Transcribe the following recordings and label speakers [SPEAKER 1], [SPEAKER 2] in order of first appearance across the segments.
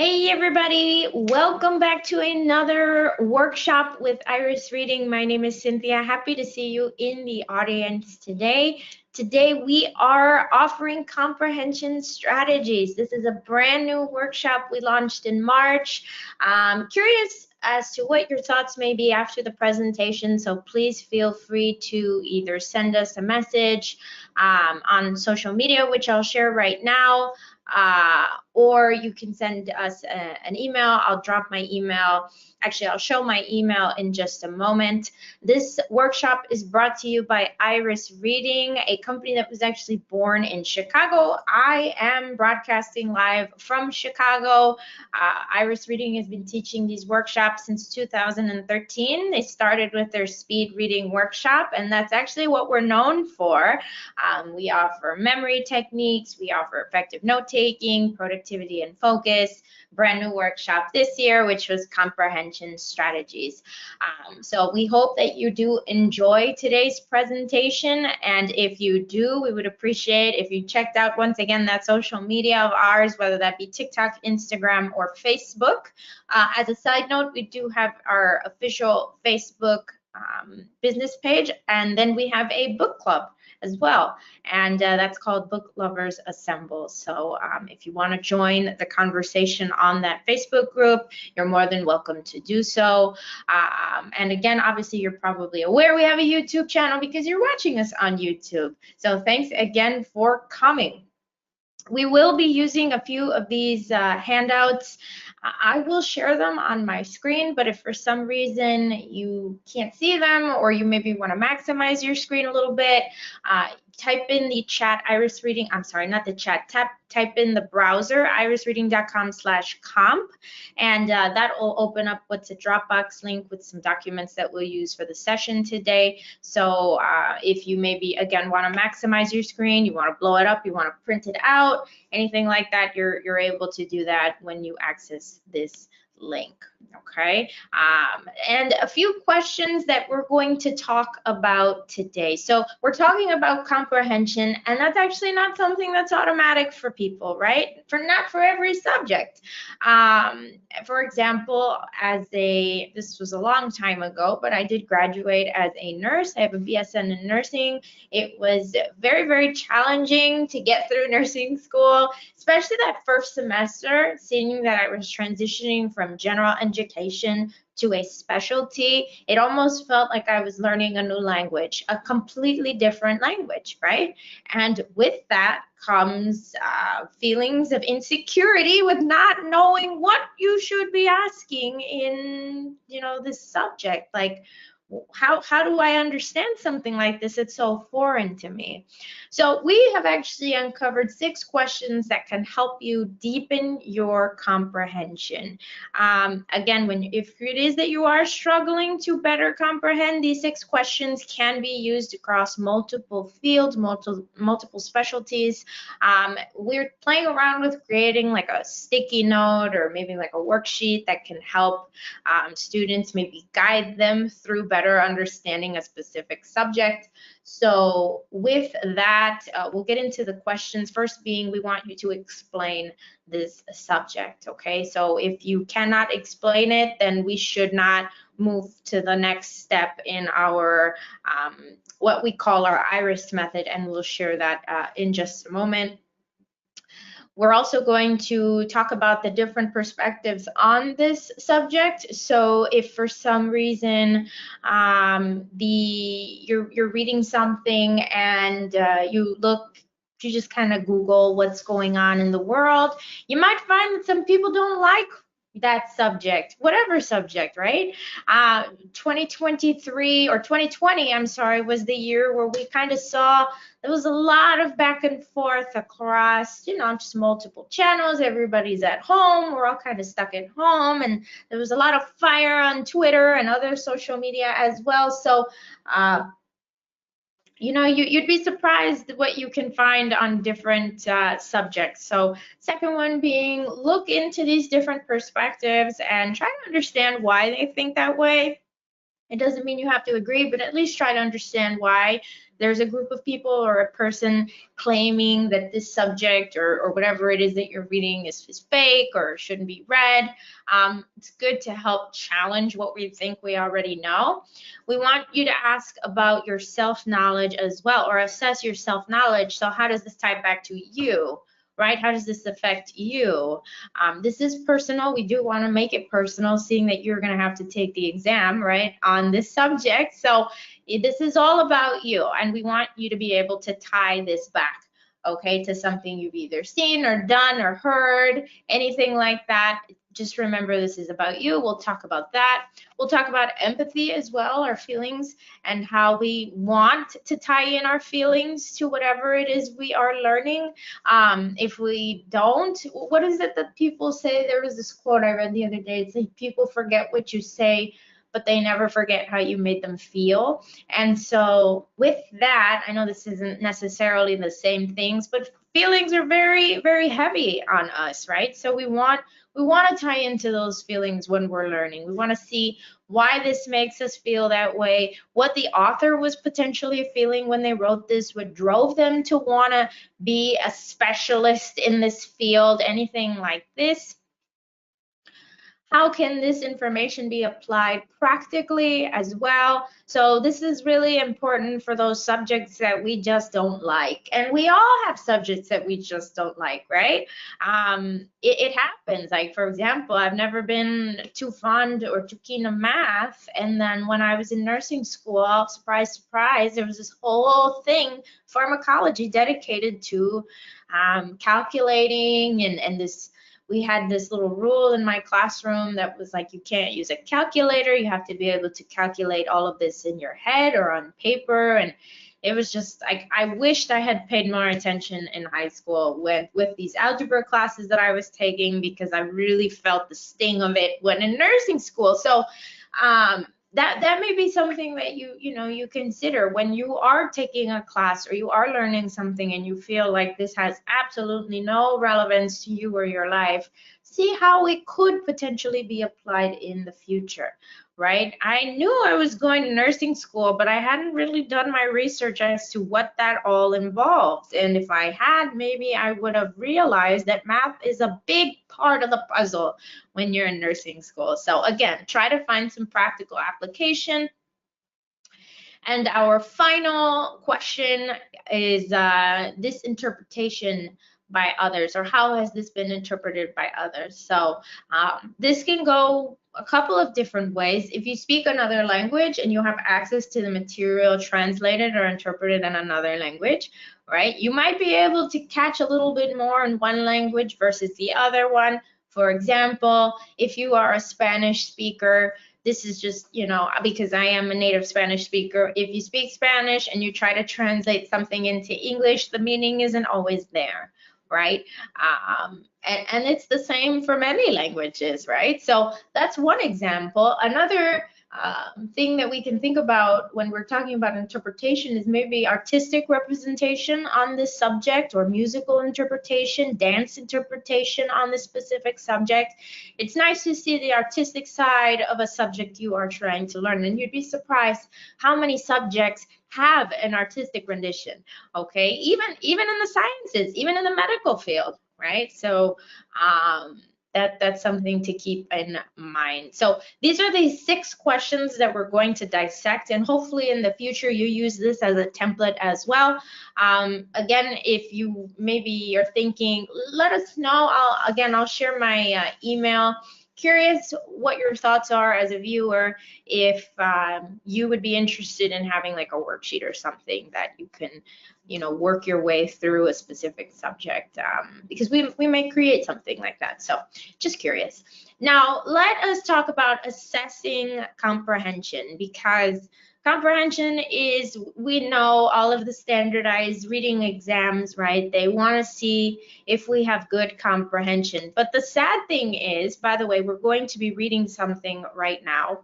[SPEAKER 1] Hey everybody, welcome back to another workshop with Iris Reading. My name is Cynthia. Happy to see you in the audience today. Today we are offering Comprehension Strategies. This is a brand new workshop we launched in March. I'm curious as to what your thoughts may be after the presentation, so please feel free to either send us a message on social media, which I'll share right now, or you can send us an email. I'll drop my email. Actually, I'll show my email in just a moment. This workshop is brought to you by Iris Reading, a company that was actually born in Chicago. I am broadcasting live from Chicago. Iris Reading has been teaching these workshops since 2013. They started with their speed reading workshop, and that's actually what we're known for. We offer memory techniques, we offer effective note-taking, productivity and focus. Brand new workshop this year, which was Comprehension Strategies. So we hope that you do enjoy today's presentation, and if you do, we would appreciate if you checked out once again that social media of ours, whether that be TikTok, Instagram, or Facebook. As a side note, we do have our official Facebook business page, and then we have a book club as well, and that's called Book Lovers Assemble. So if you want to join the conversation on that Facebook group, you're more than welcome to do so. And again, obviously you're probably aware we have a YouTube channel because you're watching us on YouTube. So thanks again for coming. We will be using a few of these handouts. I will share them on my screen, but if for some reason you can't see them, or you maybe want to maximize your screen a little bit, type in the chat Iris Reading, I'm sorry, not the chat, type in the browser irisreading.com/comp, and that will open up what's a Dropbox link with some documents that we'll use for the session today. So if you maybe, again, want to maximize your screen, you want to blow it up, you want to print it out, anything like that, you're able to do that when you access this link. Okay, and a few questions that we're going to talk about today. So we're talking about comprehension, and that's actually not something that's automatic for people, right? Not for every subject. For example, this was a long time ago, but I did graduate as a nurse. I have a BSN in nursing. It was very, very challenging to get through nursing school, especially that first semester, seeing that I was transitioning from general education to a specialty. It almost felt like I was learning a new language, a completely different language, right? And with that comes feelings of insecurity with not knowing what you should be asking in, this subject. Like, how do I understand something like this? It's so foreign to me. So we have actually uncovered 6 questions that can help you deepen your comprehension. Again, if it is that you are struggling to better comprehend, these 6 questions can be used across multiple fields, multiple specialties. We're playing around with creating like a sticky note or maybe like a worksheet that can help students maybe guide them through better understanding a specific subject. So with that, we'll get into the questions. First being, we want you to explain this subject, okay? So if you cannot explain it, then we should not move to the next step in our, what we call our IRIS method, and we'll share that in just a moment. We're also going to talk about the different perspectives on this subject. So if for some reason you're reading something and you just kind of Google what's going on in the world, you might find that some people don't like that subject, whatever subject, right? 2023 or 2020, I'm sorry, was the year where we kind of saw there was a lot of back and forth across, just multiple channels. Everybody's at home. We're all kind of stuck at home, and there was a lot of fire on Twitter and other social media as well. So, you'd be surprised what you can find on different subjects. So second one being, look into these different perspectives and try to understand why they think that way. It doesn't mean you have to agree, but at least try to understand why there's a group of people or a person claiming that this subject or whatever it is that you're reading is fake or shouldn't be read. It's good to help challenge what we think we already know. We want you to ask about your self-knowledge as well, or assess your self-knowledge. So how does this tie back to you? Right? How does this affect you? This is personal. We do want to make it personal, seeing that you're going to have to take the exam, right, on this subject. So this is all about you, and we want you to be able to tie this back, okay, to something you've either seen or done or heard, anything like that. Just remember, this is about you. We'll talk about that. We'll talk about empathy as well, our feelings, and how we want to tie in our feelings to whatever it is we are learning. If we don't, what is it that people say? There was this quote I read the other day. It's like, people forget what you say, but they never forget how you made them feel. And so with that, I know this isn't necessarily the same things, but feelings are very, very heavy on us, right? So we want to tie into those feelings when we're learning. We want to see why this makes us feel that way, what the author was potentially feeling when they wrote this, what drove them to want to be a specialist in this field, anything like this. How can this information be applied practically as well? So this is really important for those subjects that we just don't like. And we all have subjects that we just don't like, right? It happens. Like, for example, I've never been too fond or too keen of math. And then when I was in nursing school, surprise, surprise, there was this whole thing, pharmacology, dedicated to calculating and this. We had this little rule in my classroom that was like, you can't use a calculator. You have to be able to calculate all of this in your head or on paper. And it was just like, I wished I had paid more attention in high school with these algebra classes that I was taking, because I really felt the sting of it when in nursing school. So that may be something that you consider when you are taking a class or you are learning something and you feel like this has absolutely no relevance to you or your life. See how it could potentially be applied in the future, right? I knew I was going to nursing school, but I hadn't really done my research as to what that all involved. And if I had, maybe I would have realized that math is a big part of the puzzle when you're in nursing school. So again, try to find some practical application. And our final question is this interpretation by others, or how has this been interpreted by others? So this can go a couple of different ways. If you speak another language and you have access to the material translated or interpreted in another language, right, you might be able to catch a little bit more in one language versus the other one. For example, if you are a Spanish speaker, this is just, because I am a native Spanish speaker, if you speak Spanish and you try to translate something into English, the meaning isn't always there, right? And it's the same for many languages, right? So that's one example. Another thing that we can think about when we're talking about interpretation is maybe artistic representation on this subject, or musical interpretation, dance interpretation on this specific subject. It's nice to see the artistic side of a subject you are trying to learn, and you'd be surprised how many subjects have an artistic rendition, okay? Even in the sciences, even in the medical field, right? So that's something to keep in mind. So these are the 6 questions that we're going to dissect, and hopefully in the future you use this as a template as well. Again, if you maybe are thinking, let us know. I'll share my email. Curious what your thoughts are as a viewer, if you would be interested in having like a worksheet or something that you can work your way through a specific subject, because we may create something like that. So just curious. Now let us talk about assessing comprehension, because comprehension is, we know all of the standardized reading exams, right? They want to see if we have good comprehension. But the sad thing is, by the way, we're going to be reading something right now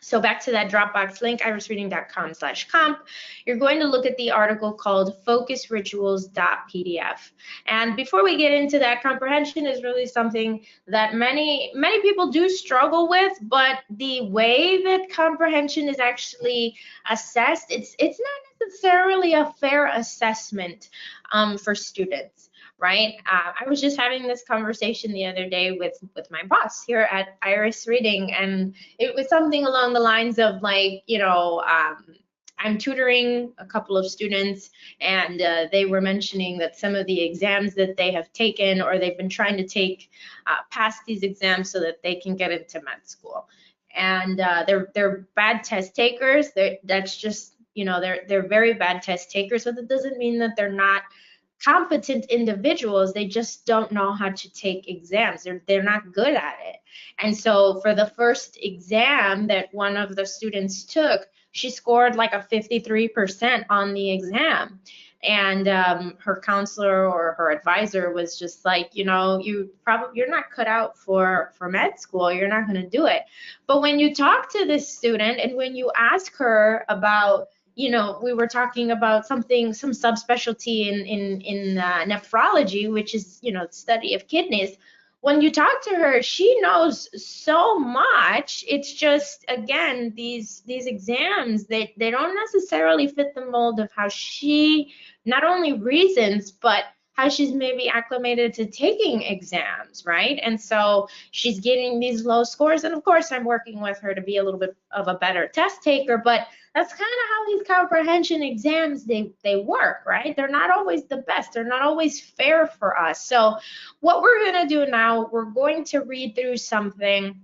[SPEAKER 1] So back to that Dropbox link, irisreading.com/comp, you're going to look at the article called focusrituals.pdf. And before we get into that, comprehension is really something that many people do struggle with, but the way that comprehension is actually assessed, it's not necessarily a fair assessment for students. Right? I was just having this conversation the other day with my boss here at Iris Reading, and it was something along the lines of like, I'm tutoring a couple of students, and they were mentioning that some of the exams that they have taken or they've been trying to take pass these exams so that they can get into med school. And they're bad test takers. That's just, they're very bad test takers, but that doesn't mean that they're not competent individuals. They just don't know how to take exams. They're not good at it. And so for the first exam that one of the students took, she scored like a 53% on the exam. And her counselor or her advisor was just like, you're not cut out for med school. You're not going to do it. But when you talk to this student and when you ask her about, we were talking about some subspecialty in nephrology, which is, the study of kidneys. When you talk to her, she knows so much. It's just, again, these exams, they don't necessarily fit the mold of how she not only reasons, but how she's maybe acclimated to taking exams, right? And so she's getting these low scores. And of course, I'm working with her to be a little bit of a better test taker, but that's kind of how these comprehension exams, they work, right? They're not always the best. They're not always fair for us. So what we're going to do now, we're going to read through something.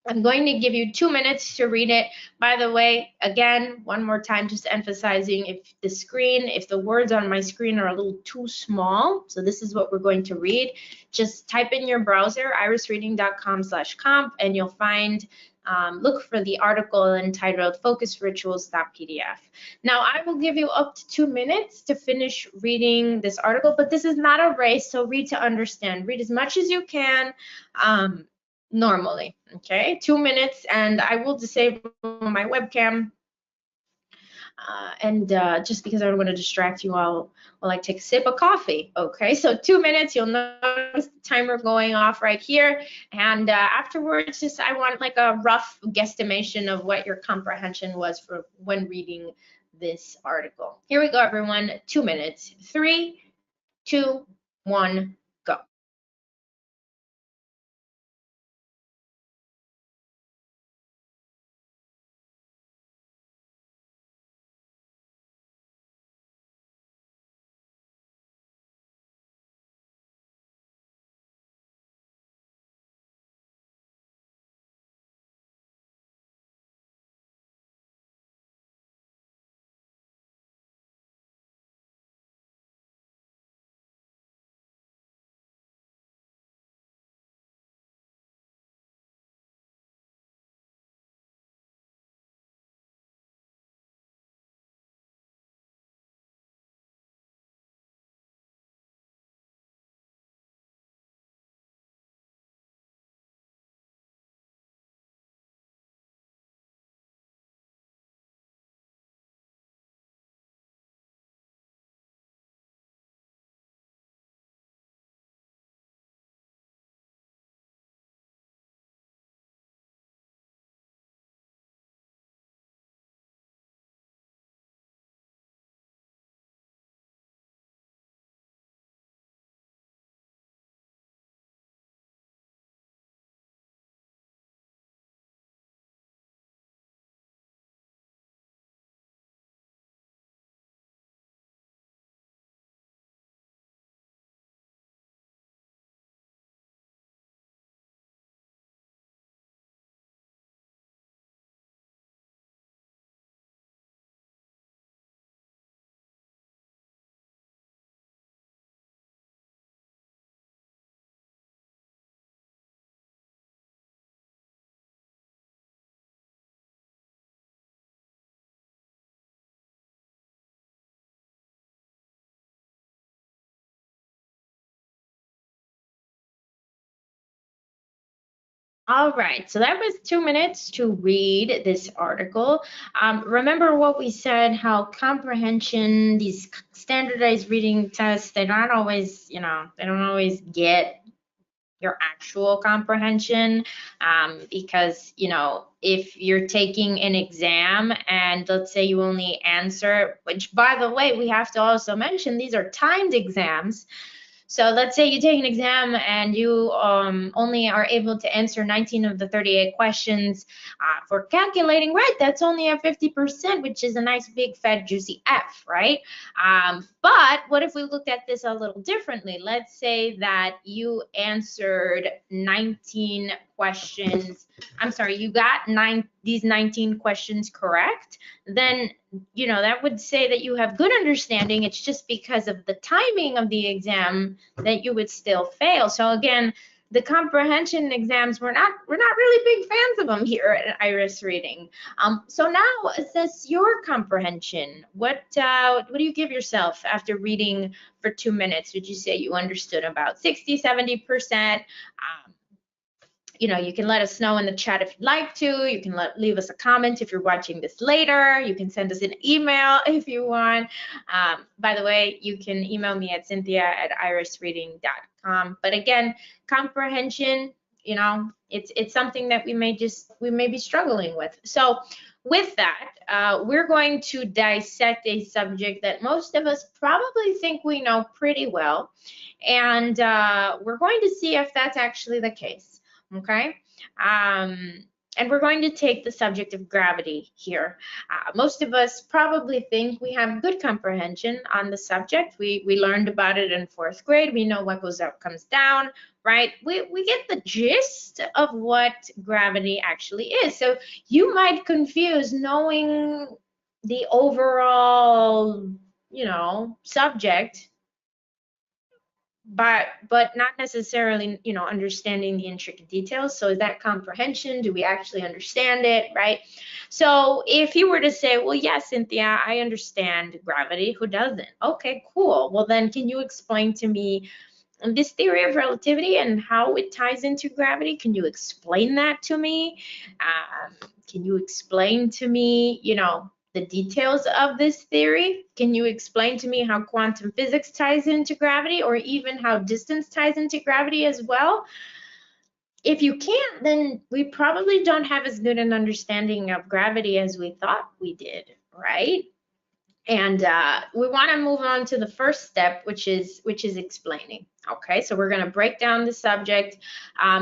[SPEAKER 1] I'm going to give you 2 minutes to read it. By the way, again, one more time, just emphasizing if the words on my screen are a little too small, so this is what we're going to read, just type in your browser, irisreading.com/comp, and you'll find, look for the article entitled focusrituals.pdf. Now, I will give you up to 2 minutes to finish reading this article, but this is not a race, so read to understand. Read as much as you can. Normally, okay, 2 minutes, and I will disable my webcam, and just because I don't want to distract you all while I take a sip of coffee. Okay, so 2 minutes, you'll notice the timer going off right here, and afterwards, just I want like a rough guesstimation of what your comprehension was for when reading this article. Here we go, everyone. 2 minutes. 3, 2, 1, go. All right, so that was 2 minutes to read this article. Remember what we said, how comprehension, these standardized reading tests, they're not always, they don't always get your actual comprehension, because, if you're taking an exam and let's say you only answer, which by the way, we have to also mention, these are timed exams. So let's say you take an exam and you only are able to answer 19 of the 38 questions for calculating, right? That's only a 50%, which is a nice big fat juicy F, right? But what if we looked at this a little differently? Let's say that you answered 19 questions. I'm sorry, you got these 19 questions correct. Then that would say that you have good understanding. It's just because of the timing of the exam that you would still fail. So again, the comprehension exams, we're not really big fans of them here at Iris Reading. So now assess your comprehension. What do you give yourself after reading for 2 minutes? Would you say you understood about 60, 70%? You can let us know in the chat if you'd like to. You can leave us a comment if you're watching this later. You can send us an email if you want. By the way, you can email me at cynthia@irisreading.com. But again, comprehension, it's something that we may be struggling with. So with that, we're going to dissect a subject that most of us probably think we know pretty well. And we're going to see if that's actually the case. Okay, and we're going to take the subject of gravity here. Most of us probably think we have good comprehension on the subject. We learned about it in 4th grade. We know what goes up comes down, right? We get the gist of what gravity actually is. So you might confuse knowing the overall, subject, but not necessarily, understanding the intricate details. So is that comprehension? Do we actually understand it, right? So if you were to say, well, yes, Cynthia, I understand gravity. Who doesn't? Okay, cool. Well, then can you explain to me this theory of relativity and how it ties into gravity? Can you explain that to me? Can you explain to me, the details of this theory? Can you explain to me how quantum physics ties into gravity, or even how distance ties into gravity as well? If you can't, then we probably don't have as good an understanding of gravity as we thought we did, right? And we want to move on to the first step, which is explaining. Okay, so we're going to break down the subject.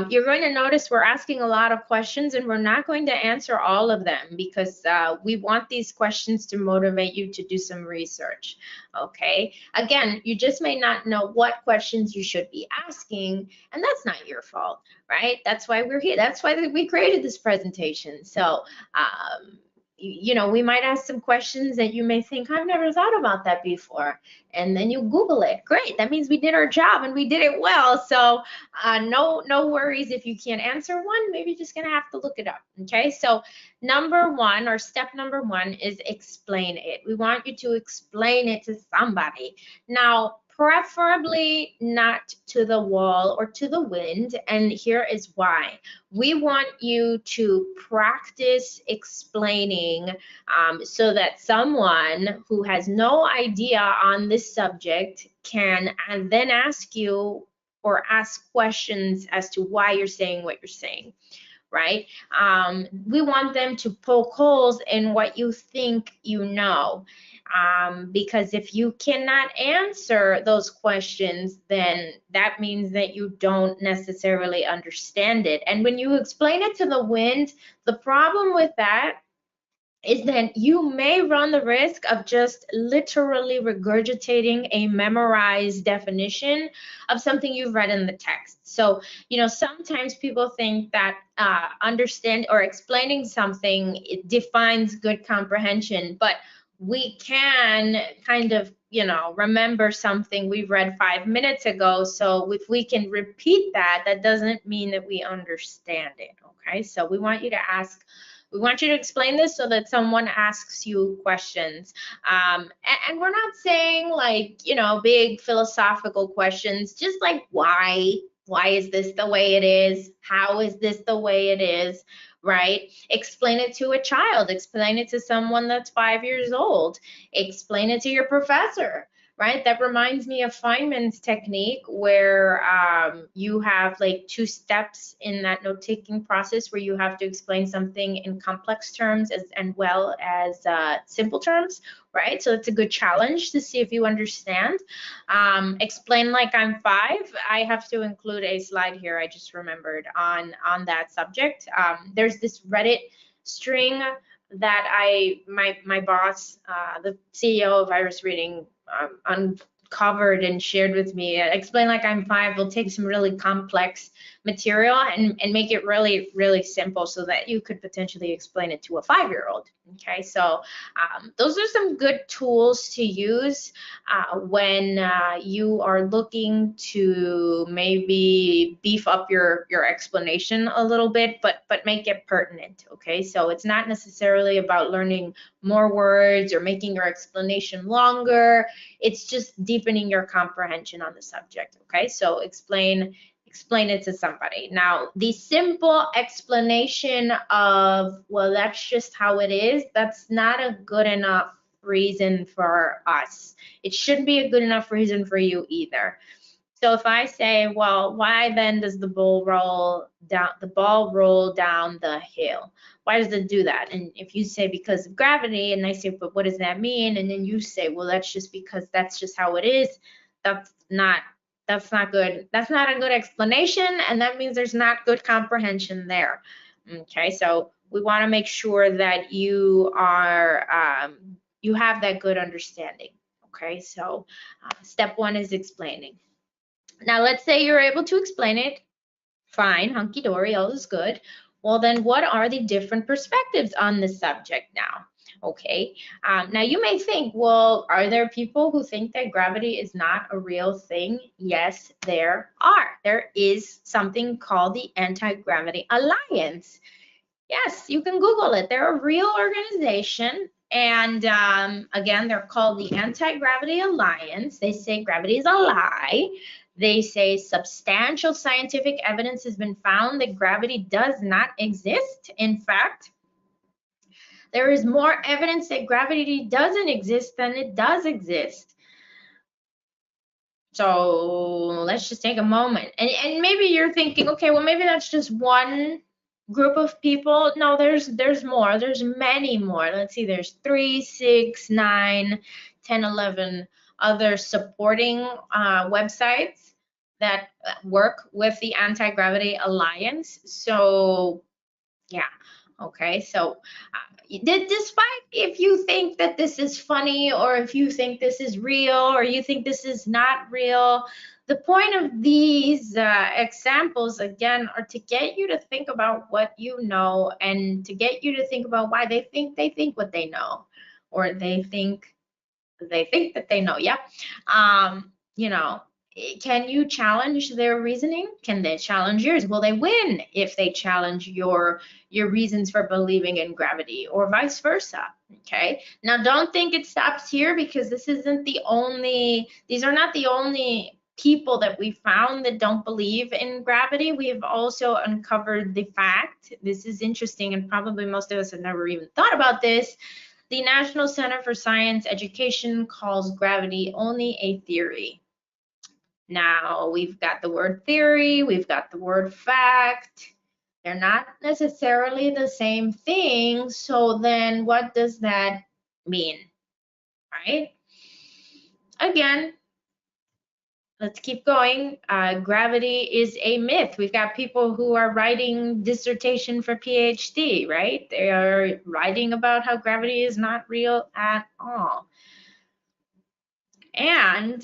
[SPEAKER 1] You're going to notice we're asking a lot of questions, and we're not going to answer all of them because we want these questions to motivate you to do some research. Okay, again, you just may not know what questions you should be asking, and that's not your fault, right? That's why we're here. That's why we created this presentation. So we might ask some questions that you may think, I've never thought about that before. And then you Google it. Great. That means we did our job and we did it well. So no worries if you can't answer one. Maybe you're just going to have to look it up. Okay. So number one, or step number one, is explain it. We want you to explain it to somebody. Now, preferably not to the wall or to the wind, and here is why. We want you to practice explaining so that someone who has no idea on this subject can and then ask you or ask questions as to why you're saying what you're saying, right? We want them to poke holes in what you think you know. Because if you cannot answer those questions, then that means that you don't necessarily understand it. And when you explain it to the wind, the problem with that is that you may run the risk of just literally regurgitating a memorized definition of something you've read in the text. So, sometimes people think that understand or explaining something, it defines good comprehension, but we can kind of, remember something we read 5 minutes ago. So if we can repeat that, that doesn't mean that we understand it, okay? So we want you to explain this so that someone asks you questions. And we're not saying like, big philosophical questions, just like why, Why is this the way it is? How is this the way it is? Right? Explain it to a child. Explain it to someone that's 5 years old. Explain it to your professor. Right? That reminds me of Feynman's technique, where you have like 2 steps in that note-taking process, where you have to explain something in complex terms as well as simple terms. Right? So it's a good challenge to see if you understand. Explain like I'm 5. I have to include a slide here, I just remembered, on that subject. There's this Reddit string that my boss, the CEO of Iris Reading, uncovered and shared with me. Explain like I'm 5 will take some really complex material and make it really, really simple, so that you could potentially explain it to a 5-year-old. Okay, so those are some good tools to use when you are looking to maybe beef up your explanation a little bit, but make it pertinent. Okay, so it's not necessarily about learning more words or making your explanation longer. It's just deepening your comprehension on the subject. Okay, so explain it to somebody. Now, the simple explanation of, well, that's just how it is, that's not a good enough reason for us. It shouldn't be a good enough reason for you either. So if I say, well, why then does the ball roll down the hill? Why does it do that? And if you say because of gravity, and I say, but what does that mean? And then you say, well, that's just because that's just how it is. That's not good. That's not a good explanation, and that means there's not good comprehension there. Okay, so we want to make sure that you are you have that good understanding. Okay, so step 1 is explaining. Now, let's say you're able to explain it. Fine, hunky-dory, all is good. Well, then what are the different perspectives on this subject now? Okay, now you may think, well, are there people who think that gravity is not a real thing? Yes, there are. There is something called the Anti-Gravity Alliance. Yes, you can Google it. They're a real organization. And again, they're called the Anti-Gravity Alliance. They say gravity is a lie. They say substantial scientific evidence has been found that gravity does not exist. In fact, there is more evidence that gravity doesn't exist than it does exist. So let's just take a moment. And maybe you're thinking, okay, well, maybe that's just one group of people. No, there's more. There's many more. Let's see, there's 3, 6, 9, 10, 11 other supporting websites that work with the Anti-Gravity Alliance. So yeah, okay, so despite if you think that this is funny, or if you think this is real, or you think this is not real, the point of these examples, again, are to get you to think about what you know, and to get you to think about why they think what they know, or they think that they know. Yeah, you know, can you challenge their reasoning? Can they challenge yours? Will they win if they challenge your reasons for believing in gravity, or vice versa? Okay, now don't think it stops here, because this isn't the only, these are not the only people that we found that don't believe in gravity. We have also uncovered the fact, this is interesting, and probably most of us have never even thought about this, the National Center for Science Education calls gravity only a theory. Now, we've got the word theory, we've got the word fact. They're not necessarily the same thing, so then what does that mean, right? Again, let's keep going. Gravity is a myth. We've got people who are writing dissertation for PhD, right? They are writing about how gravity is not real at all. And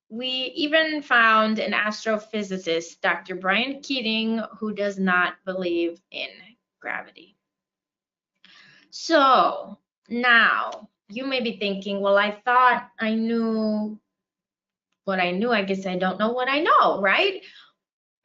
[SPEAKER 1] we even found an astrophysicist, Dr. Brian Keating, who does not believe in gravity. So now you may be thinking, well, I thought I knew what I knew. I guess I don't know what I know, right?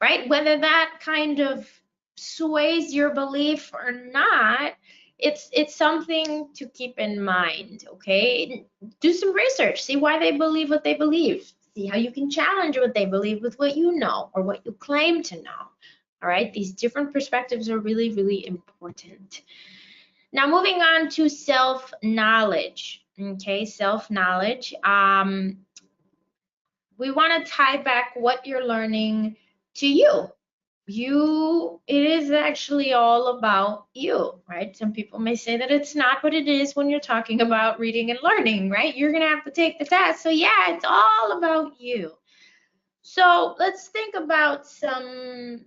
[SPEAKER 1] Right? Whether that kind of sways your belief or not, it's something to keep in mind, okay? Do some research, see why they believe what they believe. See how you can challenge what they believe with what you know or what you claim to know. All right, these different perspectives are really, really important. Now, moving on to self-knowledge. Okay, self-knowledge. We want to tie back what you're learning to you. It is actually all about you, right? Some people may say that it's not, but it is when you're talking about reading and learning, right? You're going to have to take the test. So yeah, it's all about you. So let's think about some,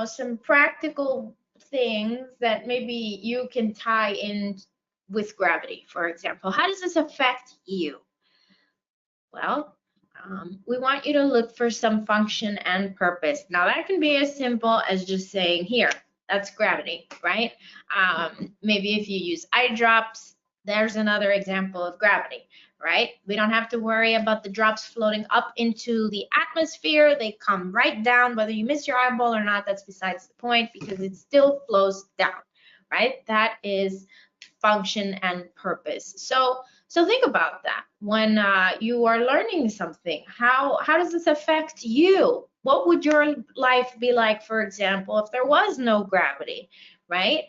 [SPEAKER 1] some practical things that maybe you can tie in with gravity, for example. How does this affect you? Well, we want you to look for some function and purpose. Now that can be as simple as just saying, here, that's gravity, right? Maybe if you use eye drops, there's another example of gravity, right? We don't have to worry about the drops floating up into the atmosphere. They come right down, whether you miss your eyeball or not, that's besides the point, because it still flows down, right? That is function and purpose. So think about that when you are learning something. How does this affect you? What would your life be like, for example, if there was no gravity, right?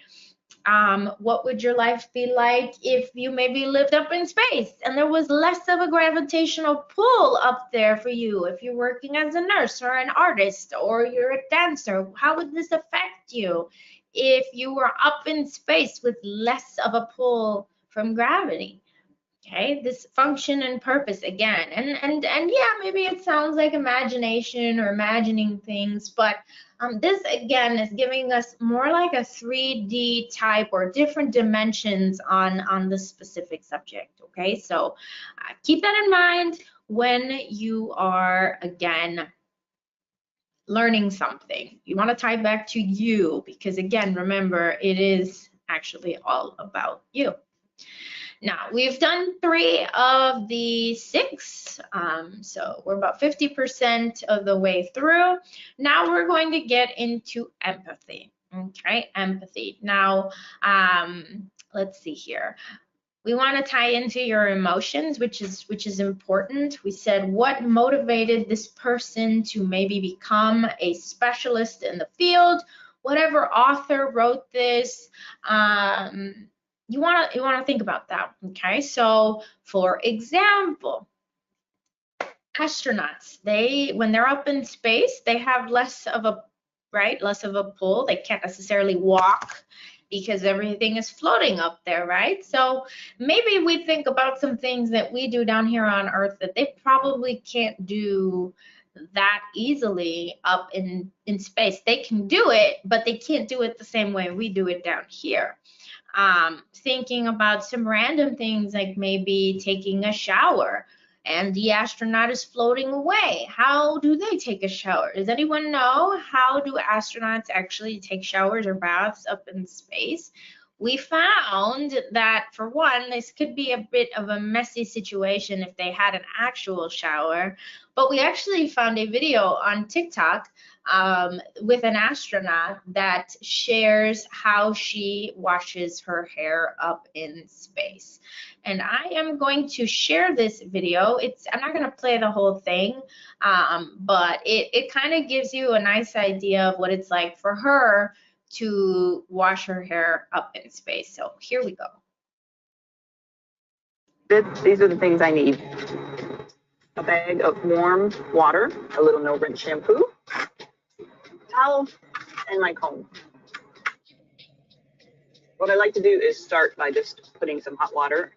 [SPEAKER 1] What would your life be like if you maybe lived up in space and there was less of a gravitational pull up there for you? If you're working as a nurse or an artist or you're a dancer, how would this affect you if you were up in space with less of a pull from gravity? Okay, this function and purpose again, and yeah, maybe it sounds like imagination or imagining things, but this again is giving us more like a 3D type or different dimensions on the specific subject. Okay, so keep that in mind when you are again learning something. You want to tie back to you because again, remember, it is actually all about you. Now, we've done 3 of the 6, so we're about 50% of the way through. Now we're going to get into empathy, okay, empathy. Now, let's see here. We want to tie into your emotions, which is important. We said what motivated this person to maybe become a specialist in the field. Whatever author wrote this, you want to think about that. Okay, so for example, astronauts, when they're up in space, they have less of a pull. They can't necessarily walk because everything is floating up there, right? So maybe we think about some things that we do down here on Earth that they probably can't do that easily up in space. They can do it, but they can't do it the same way we do it down here. Thinking about some random things like maybe taking a shower and the astronaut is floating away. How do they take a shower? Does anyone know how do astronauts actually take showers or baths up in space? We found that, for one, this could be a bit of a messy situation if they had an actual shower, but we actually found a video on TikTok with an astronaut that shares how she washes her hair up in space. And I am going to share this video. I'm not going to play the whole thing, but it kind of gives you a nice idea of what it's like for her to wash her hair up in space. So here we go.
[SPEAKER 2] These are the things I need. A bag of warm water, a little no-rinse shampoo, towel, and my comb. What I like to do is start by just putting some hot water,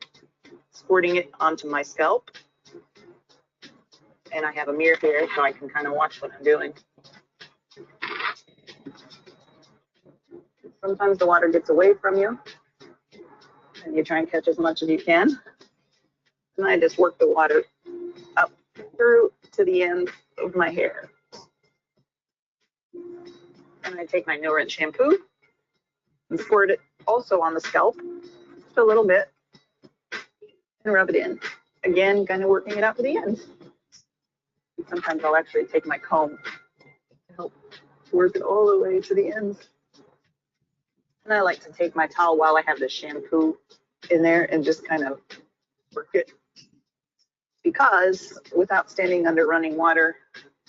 [SPEAKER 2] squirting it onto my scalp. And I have a mirror here so I can kind of watch what I'm doing. Sometimes the water gets away from you, and you try and catch as much as you can. And I just work the water up through to the end of my hair. And I take my no-rinse shampoo and squirt it also on the scalp, just a little bit, and rub it in. Again, kind of working it up to the ends. Sometimes I'll actually take my comb to help work it all the way to the ends. And I like to take my towel while I have the shampoo in there and just kind of work it because without standing under running water,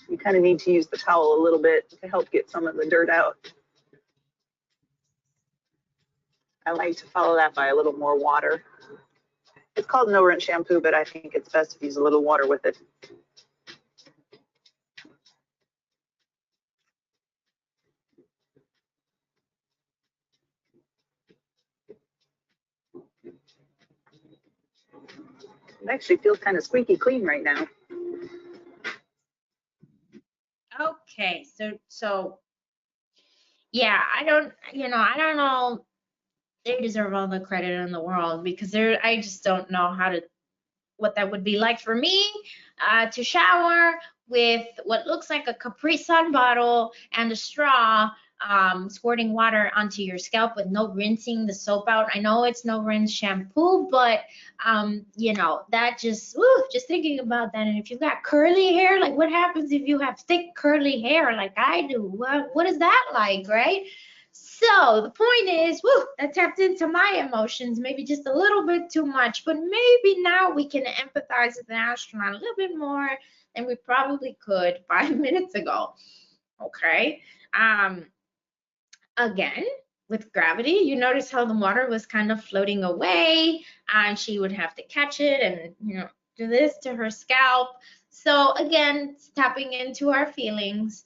[SPEAKER 2] you kind of need to use the towel a little bit to help get some of the dirt out. I like to follow that by a little more water. It's called no rinse shampoo, but I think it's best to use a little water with it. It actually feels kind of squeaky clean right now.
[SPEAKER 1] Okay, so yeah, I don't know. They deserve all the credit in the world because I just don't know what that would be like for me to shower with what looks like a Capri Sun bottle and a straw, squirting water onto your scalp with no rinsing the soap out. I know it's no rinse shampoo, but you know, that just thinking about that. And if you've got curly hair, like what happens if you have thick curly hair like I do? What is that like, right? So the point is, that tapped into my emotions, maybe just a little bit too much, but maybe now we can empathize with the astronaut a little bit more than we probably could 5 minutes ago. Okay. Again, with gravity, you notice how the water was kind of floating away, and she would have to catch it and, you know, do this to her scalp. So again, it's tapping into our feelings.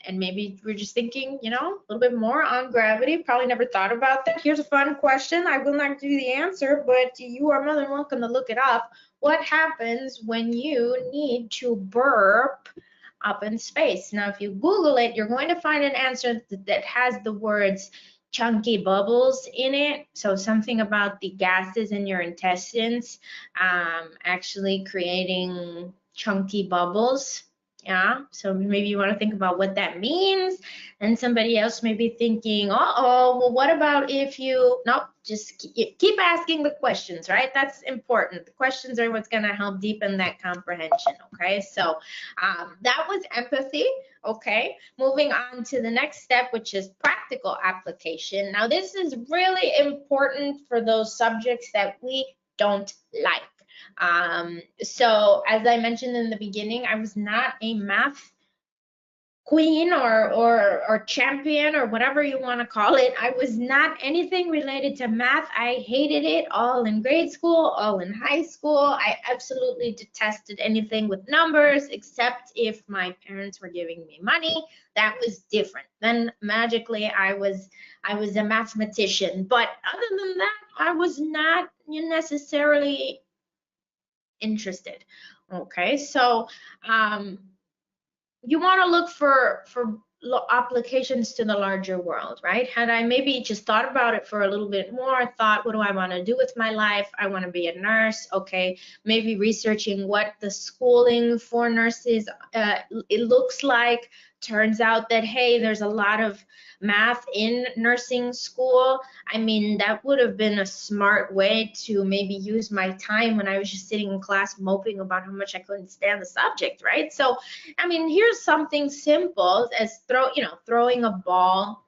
[SPEAKER 1] And maybe we're just thinking, you know, a little bit more on gravity. Probably never thought about that. Here's a fun question. I will not give you the answer, but you are more than welcome to look it up. What happens when you need to burp up in space? Now, if you Google it, you're going to find an answer that has the words chunky bubbles in it. So something about the gases in your intestines actually creating chunky bubbles. Yeah, so maybe you want to think about what that means. And somebody else may be thinking, well, what about if you, nope, just keep asking the questions, right? That's important. The questions are what's going to help deepen that comprehension, okay? So that was empathy, okay? Moving on to the next step, which is practical application. Now, this is really important for those subjects that we don't like. So as I mentioned in the beginning, I was not a math queen or champion or whatever you want to call it. I was not anything related to math. I hated it all in grade school, all in high school. I absolutely detested anything with numbers, except if my parents were giving me money. That was different. Then magically I was a mathematician. But other than that, I was not necessarily interested. Okay, so you want to look for applications to the larger world, right? Had I maybe just thought about it for a little bit more, thought, what do I want to do with my life? I want to be a nurse. Okay, maybe researching what the schooling for nurses it looks like. Turns out that, hey, there's a lot of math in nursing school. I mean, that would have been a smart way to maybe use my time when I was just sitting in class moping about how much I couldn't stand the subject, right? So, I mean, here's something simple as throwing a ball.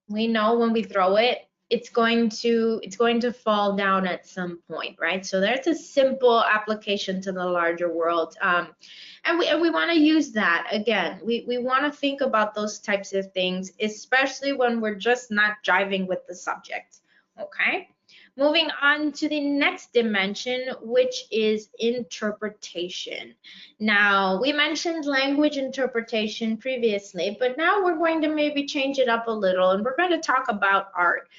[SPEAKER 1] We know when we throw it, it's going to fall down at some point, right? So there's a simple application to the larger world, and we want to use that. Again, we want to think about those types of things, especially when we're just not jiving with the subject. Okay, moving on to the next dimension, which is interpretation. Now, we mentioned language interpretation previously, but now we're going to maybe change it up a little, and we're going to talk about art.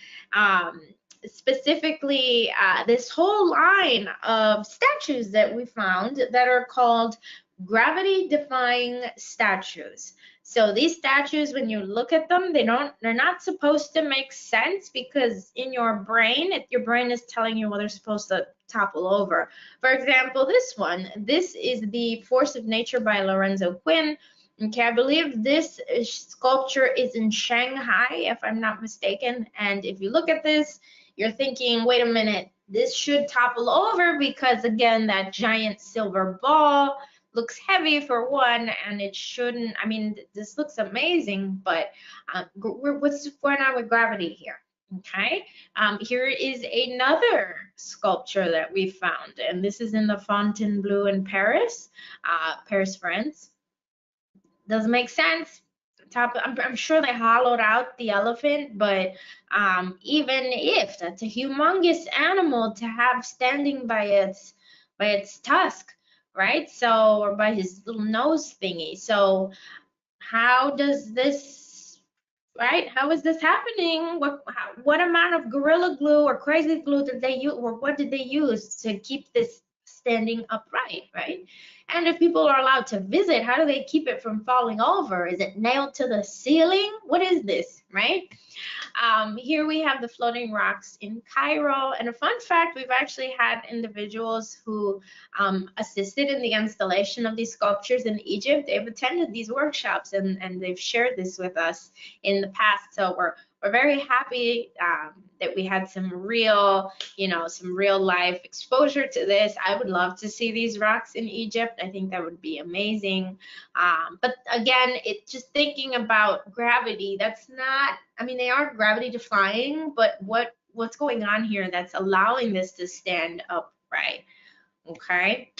[SPEAKER 1] Specifically, this whole line of statues that we found that are called gravity-defying statues. So these statues, when you look at them, they're not supposed to make sense because in your brain is telling you, well, they're supposed to topple over. For example, this is The Force of Nature by Lorenzo Quinn. Okay, I believe this sculpture is in Shanghai, if I'm not mistaken. And if you look at this, you're thinking, wait a minute, this should topple over because, again, that giant silver ball looks heavy for one, and it shouldn't. I mean, this looks amazing, but what's going on with gravity here? Okay, here is another sculpture that we found, and this is in the Fontainebleau in Paris, Paris, France. Doesn't make sense. I'm sure they hollowed out the elephant, but even if that's a humongous animal to have standing by its tusk, right? So, or by his little nose thingy. So how does this, right? How is this happening? What amount of Gorilla Glue or Crazy Glue did they use, or what did they use to keep this standing upright, right? And if people are allowed to visit, how do they keep it from falling over? Is it nailed to the ceiling? What is this, right? Here we have the floating rocks in Cairo. And a fun fact, we've actually had individuals who assisted in the installation of these sculptures in Egypt. They've attended these workshops and they've shared this with us in the past. So we're very happy that we had some real, some real life exposure to this. I would love to see these rocks in Egypt. I think that would be amazing. But again, it just thinking about gravity, that's not, I mean, they are gravity defying, but what's going on here that's allowing this to stand upright, okay?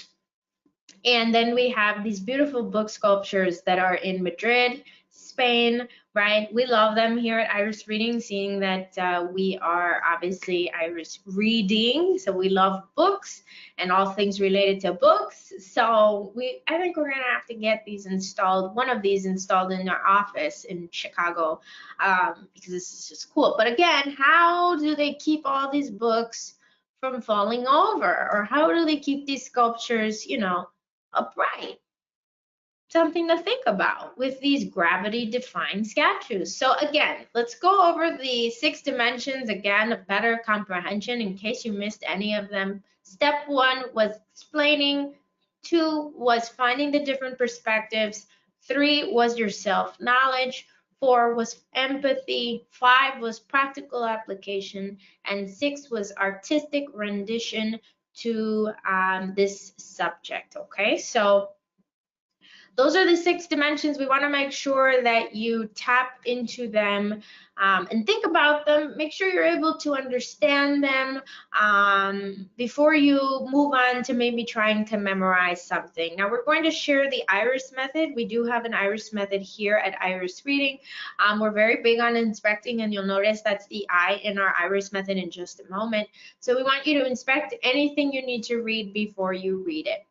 [SPEAKER 1] And then we have these beautiful book sculptures that are in Madrid, Spain, right? We love them here at Iris Reading, seeing that we are obviously Iris Reading, so we love books and all things related to books. So I think we're gonna have to get these installed, one of these installed in our office in Chicago, because this is just cool. But again, how do they keep all these books from falling over, or how do they keep these sculptures, upright? Something to think about with these gravity-defying statues. So again, let's go over the 6 dimensions again of better comprehension in case you missed any of them. Step 1 was explaining, 2 was finding the different perspectives, 3 was your self-knowledge, 4 was empathy, 5 was practical application, and 6 was artistic rendition to this subject, okay? So those are the 6 dimensions. We want to make sure that you tap into them and think about them. Make sure you're able to understand them before you move on to maybe trying to memorize something. Now we're going to share the IRIS method. We do have an IRIS method here at Iris Reading. We're very big on inspecting, and you'll notice that's the I in our IRIS method in just a moment. So we want you to inspect anything you need to read before you read it.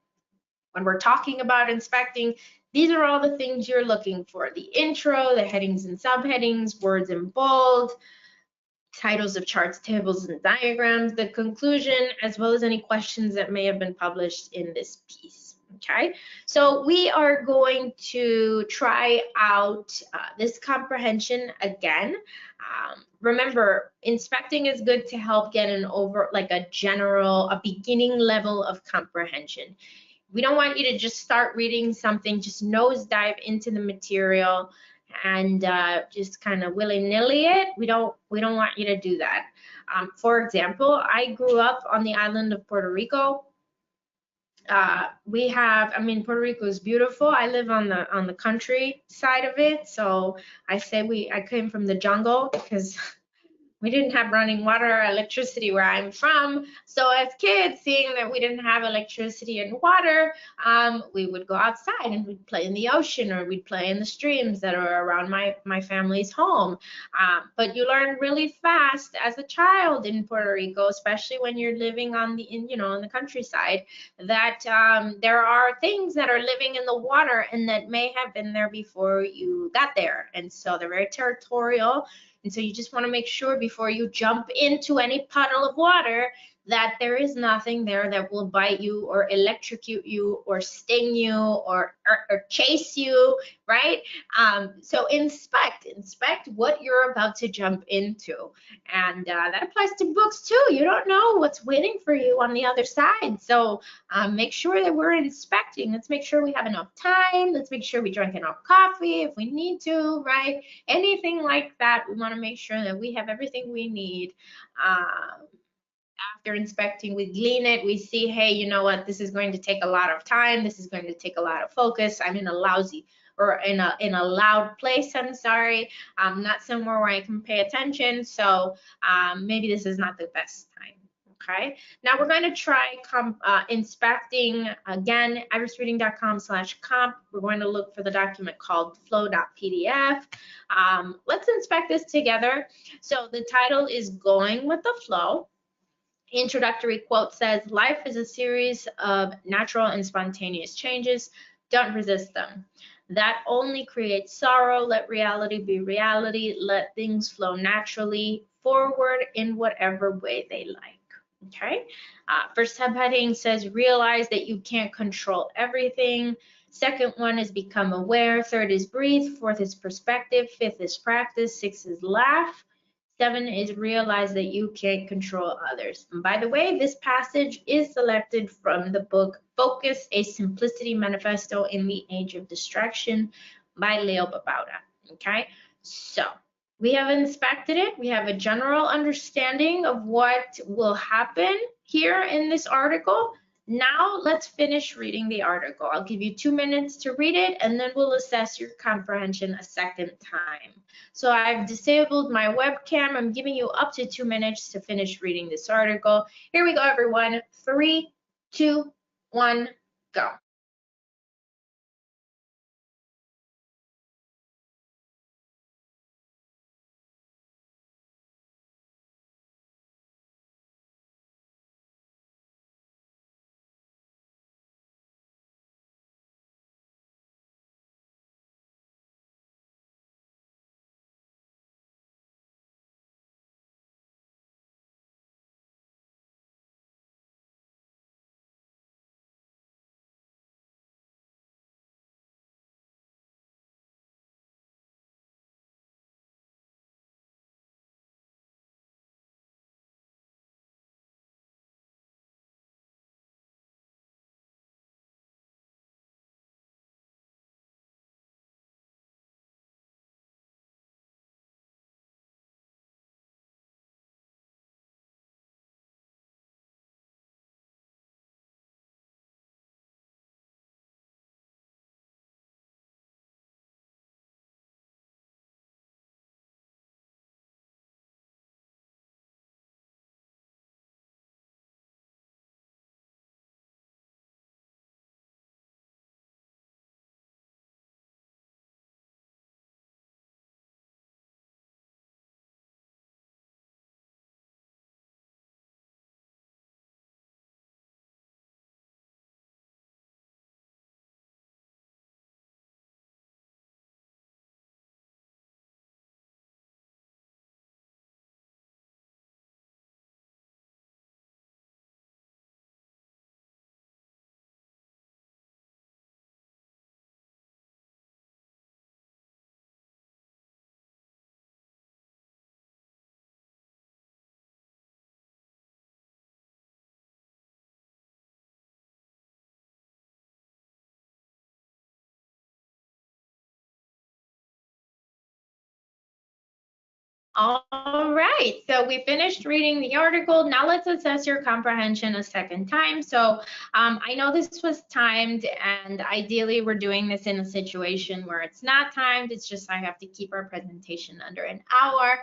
[SPEAKER 1] When we're talking about inspecting, these are all the things you're looking for: the intro, the headings and subheadings, words in bold, titles of charts, tables, and diagrams, the conclusion, as well as any questions that may have been published in this piece. Okay, so we are going to try out this comprehension again. Remember, inspecting is good to help get a beginning level of comprehension. We don't want you to just start reading something, just nosedive into the material and just kind of willy-nilly it. We don't want you to do that. For example, I grew up on the island of Puerto Rico. Puerto Rico is beautiful. I live on the country side of it, so I came from the jungle because we didn't have running water or electricity where I'm from. So as kids, seeing that we didn't have electricity and water, we would go outside and we'd play in the ocean, or we'd play in the streams that are around my family's home. But you learn really fast as a child in Puerto Rico, especially when you're living in the countryside, that there are things that are living in the water and that may have been there before you got there. And so they're very territorial. And so you just want to make sure before you jump into any puddle of water that there is nothing there that will bite you or electrocute you or sting you or chase you, right? So inspect what you're about to jump into. And that applies to books too. You don't know what's waiting for you on the other side. So make sure that we're inspecting. Let's make sure we have enough time. Let's make sure we drink enough coffee if we need to, right? Anything like that, we want to make sure that we have everything we need. After inspecting, we glean it, we see, hey, you know what, this is going to take a lot of time, this is going to take a lot of focus, I'm in a lousy or in a loud place, I'm sorry, not somewhere where I can pay attention. So maybe this is not the best time. Okay, now we're going to try inspecting again, irisreading.com/comp. We're going to look for the document called flow.pdf. Let's inspect this together. So the title is Going with the Flow. Introductory quote says, life is a series of natural and spontaneous changes. Don't resist them. That only creates sorrow. Let reality be reality. Let things flow naturally forward in whatever way they like. Okay. First subheading says, realize that you can't control everything. Second one is become aware. Third is breathe. Fourth is perspective. Fifth is practice. Sixth is laugh. 7 is realize that you can't control others. And by the way, this passage is selected from the book Focus, a Simplicity Manifesto in the Age of Distraction by Leo Babauta. Okay, so we have inspected it. We have a general understanding of what will happen here in this article. Now let's finish reading the article. I'll give you 2 minutes to read it, and then we'll assess your comprehension a second time. So I've disabled my webcam. I'm giving you up to 2 minutes to finish reading this article. Here we go, everyone. 3, 2, 1, go. All right, so we finished reading the article. Now let's assess your comprehension a second time. So I know this was timed, and ideally we're doing this in a situation where it's not timed. It's just I have to keep our presentation under an hour.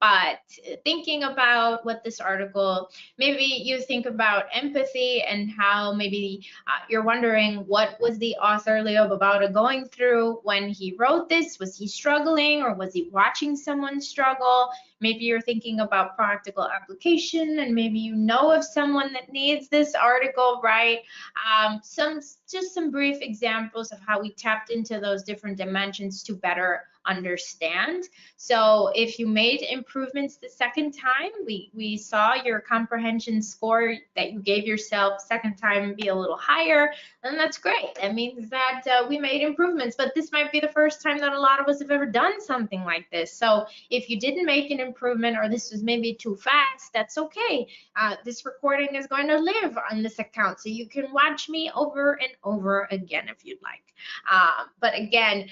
[SPEAKER 1] But thinking about what this article, maybe you think about empathy and how maybe you're wondering what was the author Leo Babauta going through when he wrote this? Was he struggling, or was he watching someone struggle? Maybe you're thinking about practical application, and maybe you know of someone that needs this article, right? Just some brief examples of how we tapped into those different dimensions to better understand. So if you made improvements the second time, we saw your comprehension score that you gave yourself second time be a little higher, and that's great. That means that we made improvements, but this might be the first time that a lot of us have ever done something like this. So if you didn't make an improvement, or this was maybe too fast, that's okay. This recording is going to live on this account, so you can watch me over and over again if you'd like. But again,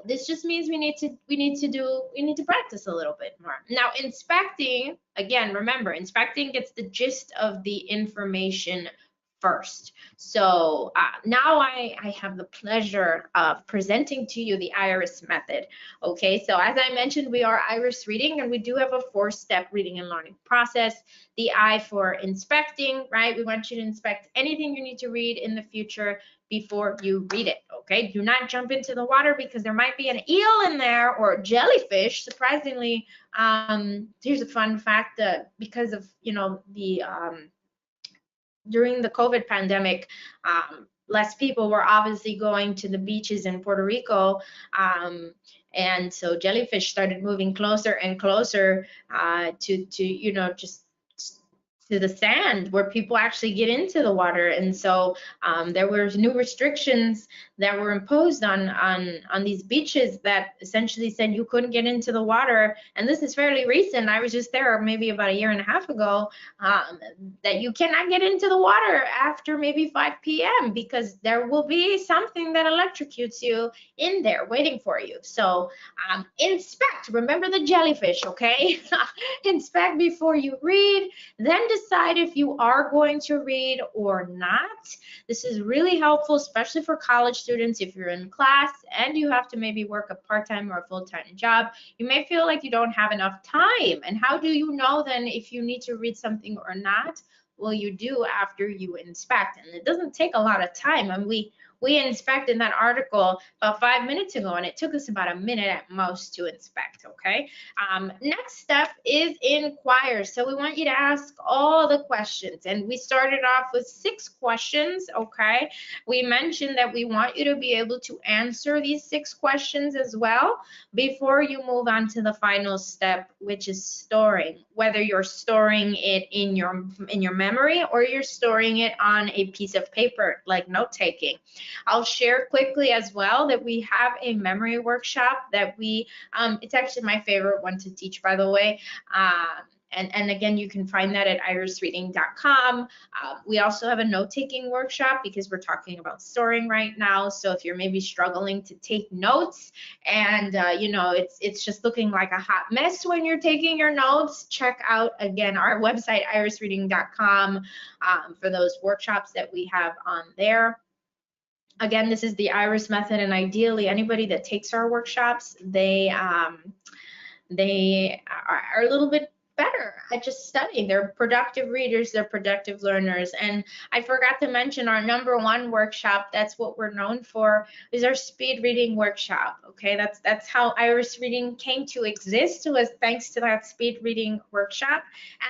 [SPEAKER 1] this just means we need to practice a little bit more. Now, inspecting, again, remember, inspecting gets the gist of the information first. So now I have the pleasure of presenting to you the IRIS method. Okay, so as I mentioned, we are IRIS reading, and we do have a 4-step reading and learning process. The I for inspecting, right? We want you to inspect anything you need to read in the future before you read it. Okay, do not jump into the water because there might be an eel in there or jellyfish. Surprisingly, here's a fun fact that because of the during the COVID pandemic, less people were obviously going to the beaches in Puerto Rico, and so jellyfish started moving closer and closer to just to the sand where people actually get into the water. And so there were new restrictions that were imposed on these beaches that essentially said you couldn't get into the water. And this is fairly recent. I was just there maybe about a year and a half ago, that you cannot get into the water after maybe 5 p.m. because there will be something that electrocutes you in there waiting for you. So inspect, remember the jellyfish, okay? Inspect before you read, then decide if you are going to read or not. This is really helpful, especially for college students. If you're in class and you have to maybe work a part-time or a full-time job, you may feel like you don't have enough time. And how do you know then if you need to read something or not? Well, you do after you inspect, and it doesn't take a lot of time. And we inspected that article about 5 minutes ago, and it took us about a minute at most to inspect, okay? Next step is inquire. So we want you to ask all the questions, and we started off with 6 questions, okay? We mentioned that we want you to be able to answer these 6 questions as well before you move on to the final step, which is storing, whether you're storing it in your memory or you're storing it on a piece of paper like note-taking. I'll share quickly as well that we have a memory workshop that it's actually my favorite one to teach, by the way. And again, you can find that at irisreading.com. We also have a note-taking workshop because we're talking about storing right now. So if you're maybe struggling to take notes and it's just looking like a hot mess when you're taking your notes, check out again our website irisreading.com for those workshops that we have on there. Again, this is the IRIS method, and ideally anybody that takes our workshops, they are a little bit better at just studying. They're productive readers, they're productive learners. And I forgot to mention our #1 workshop, that's what we're known for, is our speed reading workshop. Okay, that's how IRIS reading came to exist, was thanks to that speed reading workshop.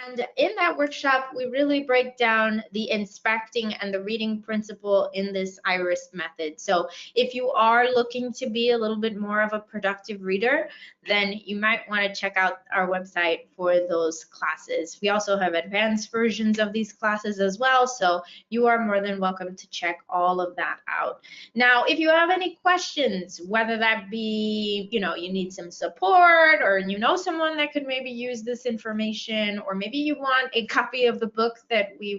[SPEAKER 1] And in that workshop, we really break down the inspecting and the reading principle in this IRIS method. So if you are looking to be a little bit more of a productive reader, then you might want to check out our website for those classes. We also have advanced versions of these classes as well, so you are more than welcome to check all of that out. Now, if you have any questions, whether that be, you need some support, or you know someone that could maybe use this information, or maybe you want a copy of the book that we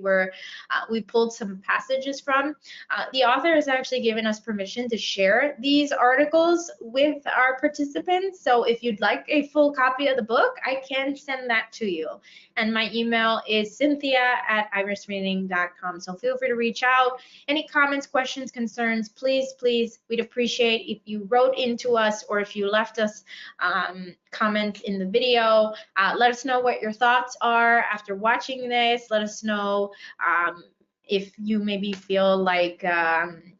[SPEAKER 1] pulled some passages from, the author has actually given us permission to share these articles with our participants. So if you'd like a full copy of the book, I can send that to you. And my email is cynthia@irisreading.com. So feel free to reach out. Any comments, questions, concerns, please, we'd appreciate if you wrote into us, or if you left us comments in the video. Let us know what your thoughts are after watching this. Let us know if you maybe feel like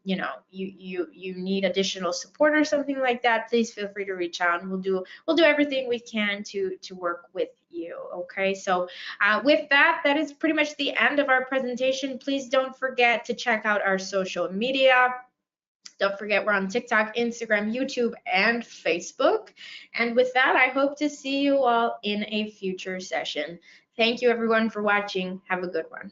[SPEAKER 1] you need additional support or something like that. Please feel free to reach out, and we'll do everything we can to work with you. Okay, so with that is pretty much the end of our presentation. Please don't forget to check out our social media. Don't forget, we're on TikTok, Instagram, YouTube, and Facebook. And with that, I hope to see you all in a future session. Thank you everyone for watching. Have a good one.